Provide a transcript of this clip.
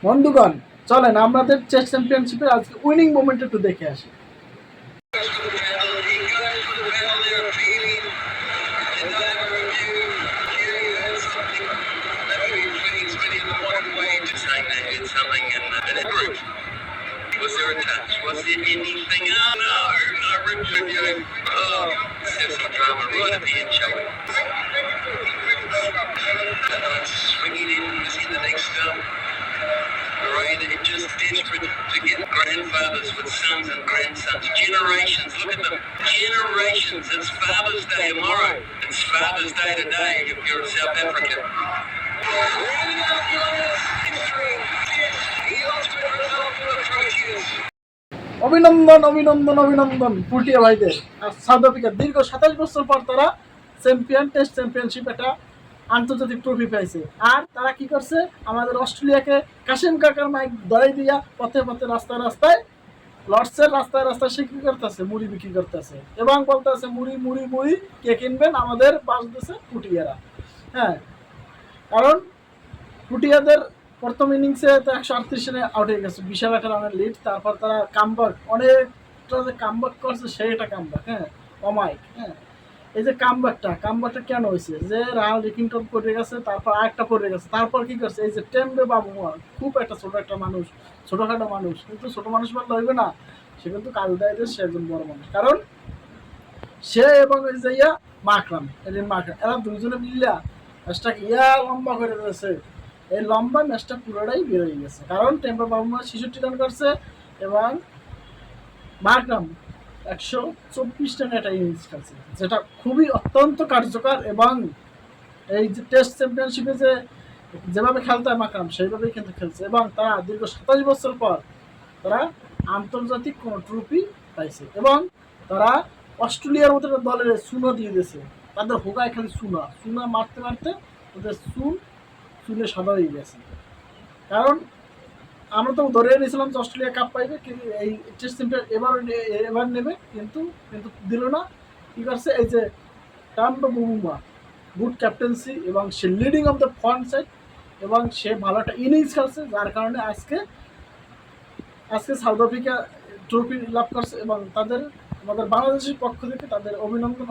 বন্ধুগণ, চলেন আমাদের চেস চ্যাম্পিয়নশিপের আজকে উইনিং মোমেন্ট একটু দেখে আসি। Was there a touch? Was there anything? Oh no, no rip review. Oh, let's have some drama right at the end, shall we? Swinging in, was in the next right, it just desperate to get grandfathers with sons and grandsons. Generations, look at them. Generations. It's Father's Day tomorrow. It's Father's Day today if you're South African. অভিনন্দন অভিনন্দন অভিনন্দন পুটিয়া ভাইদের। আর south Africa দীর্ঘ 27 বছর পর তারা test championship একটা আন্তর্জাতিক ট্রফি পাইছে। আর তারা কি করছে, আমাদের অস্ট্রেলিয়াকে কাশিম কাকার মাইক ধরাই দিয়া পথে পথে রাস্তায় রাস্তায় লর্ডসের রাস্তায় রাস্তায় সে কি করতেছে, মুড়ি বিক্রি করতেছে এবং বলতেছে মুড়ি মুড়ি মুড়ি কে কিনবেন, আমাদের বাস দিচ্ছে পুটিয়ারা। হ্যাঁ, কারণ পুটিয়াদের প্রথম ইনিংসে তো 138 রানে আউট হয়ে গেছে, বিশাল একটা রানের লিড। তারপর তারা কামব্যাক, অনেকটা যে কামব্যাক করছে সেই একটা কামব্যাক। হ্যাঁ, অমাইক। হ্যাঁ, এই যে কামব্যাকটা কেন হয়েছে, যে রাহাল রিকিংটন পড়ে গেছে, তারপর আরেকটা পড়ে গেছে, তারপর কি করছে এই যে টেম্বে বাবুয়া, খুব একটা ছোটখাটো মানুষ, কিন্তু ছোট মানুষ বললে হইবে না, সে কিন্তু কাজ দেয় যে সে একজন বড় মানুষ। কারণ সে এবং ওই যে মাকরাম এরা দুইজনে মিলিয়া ম্যাচটাকে লম্বা করে দিয়েছে। এই লম্বা ম্যাচটা পুরোটাই বেরোয় গেছে, কারণ টেম্পা বাবুমা 66 রান করছে এবং মাকরাম 124 রানে একটা ইনিংস খেলছে, যেটা খুবই অত্যন্ত কার্যকর। এবং এই যে টেস্ট চ্যাম্পিয়নশিপে যেভাবে খেলতে হয় মাকরাম সেইভাবেই কিন্তু খেলছে। এবং তারা দীর্ঘ 27 বছর পর তারা আন্তর্জাতিক কোনো ট্রফি পাইছে এবং তারা অস্ট্রেলিয়ার মতো একটা দলের সুনো দিয়ে দিয়েছে। তাদের হোগায় খালি সুনা মারতে মারতে ওদের চুলে সাদা হয়ে গেছে। কারণ আমরা তো ধরে নিয়েছিলাম যে অস্ট্রেলিয়া কাপ পাইবে, কিন্তু এই টেস্ট চ্যাম্পিয়ন এবার নেবে, কিন্তু দিল না। কী করছে, এই যে টাম্বা বুমা গুড ক্যাপ্টেন্সি এবং সে leading of the front side এবং সে ভালো একটা ইনিংস খেলছে, যার কারণে আজকে সাউথ আফ্রিকা ট্রফি লাভ করছে। এবং আমাদের বাংলাদেশের পক্ষ থেকে তাদের অভিনন্দন।